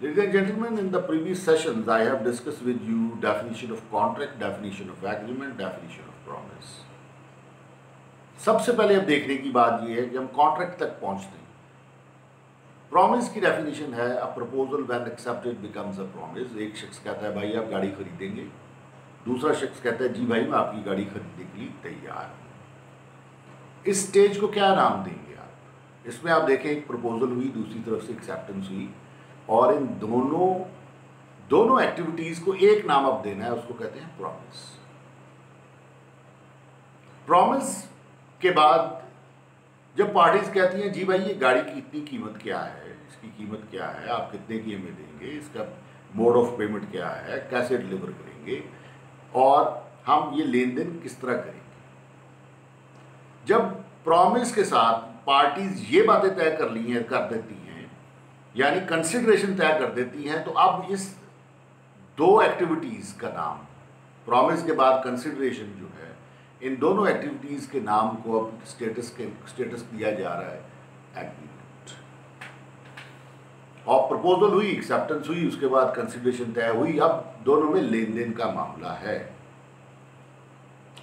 Ladies and gentlemen, in the previous sessions, I have discussed with you definition of contract, definition of agreement, definition of promise. सबसे पहले अब देखने की बात यह है कि हम कॉन्ट्रैक्ट तक पहुंचते हैं। प्रॉमिस की डेफिनेशन है a proposal when accepted becomes a promise. एक शख्स कहता है भाई आप गाड़ी खरीदेंगे, दूसरा शख्स कहता है जी भाई मैं आपकी गाड़ी खरीदने के लिए तैयार हूं। इस स्टेज को क्या नाम देंगे आप? इसमें आप देखें एक प्रपोजल हुई, दूसरी तरफ से एक्सेप्टेंस हुई और इन दोनों एक्टिविटीज को एक नाम अब देना है, उसको कहते हैं प्रॉमिस। प्रॉमिस के बाद जब पार्टीज कहती हैं जी भाई ये गाड़ी की इतनी कीमत क्या है, इसकी कीमत क्या है, आप कितने की हमें देंगे, इसका मोड ऑफ पेमेंट क्या है, कैसे डिलीवर करेंगे और हम ये लेन देन किस तरह करेंगे। जब प्रॉमिस के साथ पार्टीज ये बातें तय कर देती हैं यानी कंसिडरेशन तय कर देती हैं, तो अब इस दो एक्टिविटीज का नाम, प्रॉमिस के बाद कंसिडरेशन जो है, इन दोनों एक्टिविटीज के नाम को अब स्टेटस दिया जा रहा है एग्रीमेंट। और प्रपोजल हुई, एक्सेप्टेंस हुई, उसके बाद कंसिडरेशन तय हुई, अब दोनों में लेन देन का मामला है।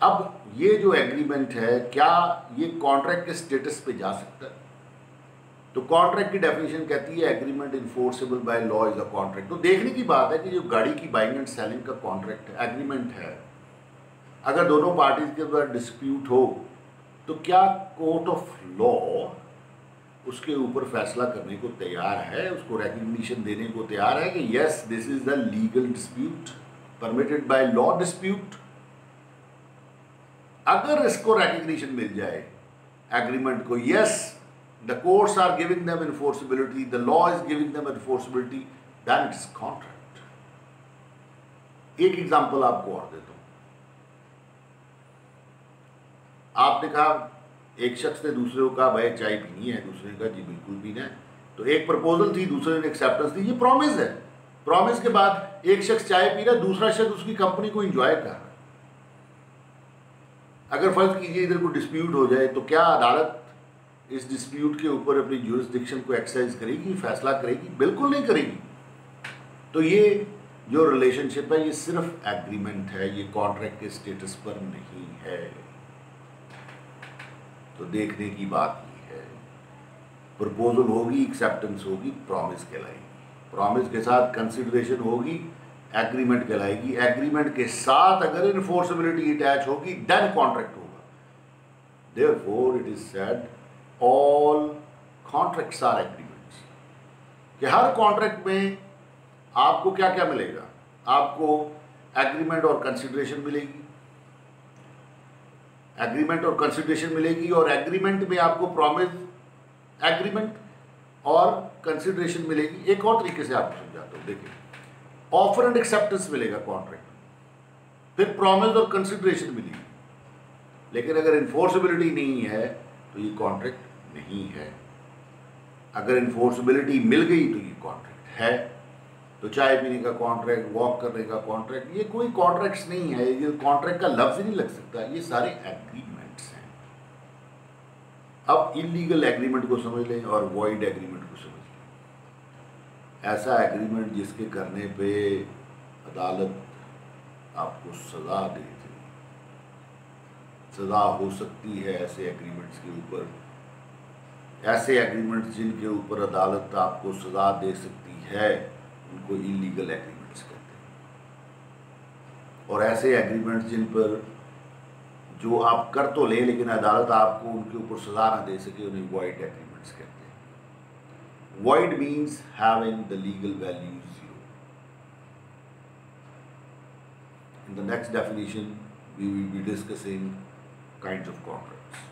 अब ये जो एग्रीमेंट है क्या ये कॉन्ट्रैक्ट के स्टेटस पे जा सकता है? तो कॉन्ट्रैक्ट की डेफिनेशन कहती है agreement enforceable by law is a contract. तो देखने की बात है कि जो गाड़ी की बाइंग एंड सेलिंग का कॉन्ट्रैक्ट है, एग्रीमेंट है, अगर दोनों पार्टीज के द्वारा डिस्प्यूट हो तो क्या कोर्ट ऑफ लॉ उसके ऊपर फैसला करने को तैयार है, उसको रिकग्निशन देने को तैयार है कि yes this is the legal dispute permitted by law dispute. अगर इसको रिकग्निशन मिल जाए एग्रीमेंट को, yes the courts are giving them enforceability, the law is giving them enforceability, then it is contract. एक एग्जांपल आपको और देता हूं। आपने कहा, एक शख्स ने दूसरे को कहा भाई चाय पीनी है, दूसरे ने कहा जी बिल्कुल पीना है। तो एक प्रपोजल थी, दूसरे ने एक्सेप्टेंस दी, ये प्रॉमिस है। प्रॉमिस के बाद एक शख्स चाय पी रहा है, दूसरा शख्स उसकी कंपनी को एंजॉय कर रहा है। अगर फर्ज कीजिए इधर को डिस्प्यूट हो जाए तो क्या अदालत इस डिस्प्यूट के ऊपर अपनी ज्यूरिसडिक्शन को एक्सरसाइज करेगी, फैसला करेगी? बिल्कुल नहीं करेगी। तो ये जो रिलेशनशिप है ये सिर्फ एग्रीमेंट है, ये कॉन्ट्रैक्ट के स्टेटस पर नहीं है। तो देखने की बात ये है, प्रपोजल होगी, एक्सेप्टेंस होगी, प्रॉमिस कहलाएगी। प्रॉमिस के साथ कंसिडरेशन होगी, एग्रीमेंट कहलाएगी। एग्रीमेंट के साथ अगर इन्फोर्सेबिलिटी अटैच होगी देन कॉन्ट्रैक्ट होगा। Therefore it is said all contracts are agreements. कि हर कॉन्ट्रैक्ट में आपको क्या क्या मिलेगा? आपको एग्रीमेंट और कंसिडरेशन मिलेगी, एग्रीमेंट और कंसिडरेशन मिलेगी, और एग्रीमेंट में आपको प्रॉमिस, एग्रीमेंट और कंसिडरेशन मिलेगी। एक और तरीके से आपको समझाता हूं, देखिए ऑफर एंड एक्सेप्टेंस मिलेगा कॉन्ट्रैक्ट में, फिर प्रॉमिस और कंसिडरेशन मिलेगी। लेकिन अगर इन्फोर्सेबिलिटी नहीं है तो ये कॉन्ट्रैक्ट नहीं है। अगर इन्फोर्सेबिलिटी मिल गई तो ये कॉन्ट्रैक्ट है। तो चाय पीने का कॉन्ट्रैक्ट, वॉक करने का कॉन्ट्रैक्ट, ये कोई कॉन्ट्रैक्ट्स नहीं है, ये कॉन्ट्रैक्ट का लफ्ज ही नहीं लग सकता, ये सारे एग्रीमेंट्स हैं। अब इलीगल एग्रीमेंट को समझ लें और वॉइड एग्रीमेंट को समझ लें। ऐसा एग्रीमेंट जिसके करने पे अदालत आपको सजा दे दे, सजा हो सकती है ऐसे एग्रीमेंट्स के ऊपर। ऐसे एग्रीमेंट्स जिनके ऊपर अदालत आपको सजा दे सकती है उनको इलीगल एग्रीमेंट्स कहते हैं। और ऐसे एग्रीमेंट्स जिन पर जो आप कर तो ले लेकिन अदालत आपको उनके ऊपर सजा ना दे सके उन्हें वॉइड एग्रीमेंट्स कहते हैं। Void means having the legal value zero. In the next definition we will be discussing kinds of contracts.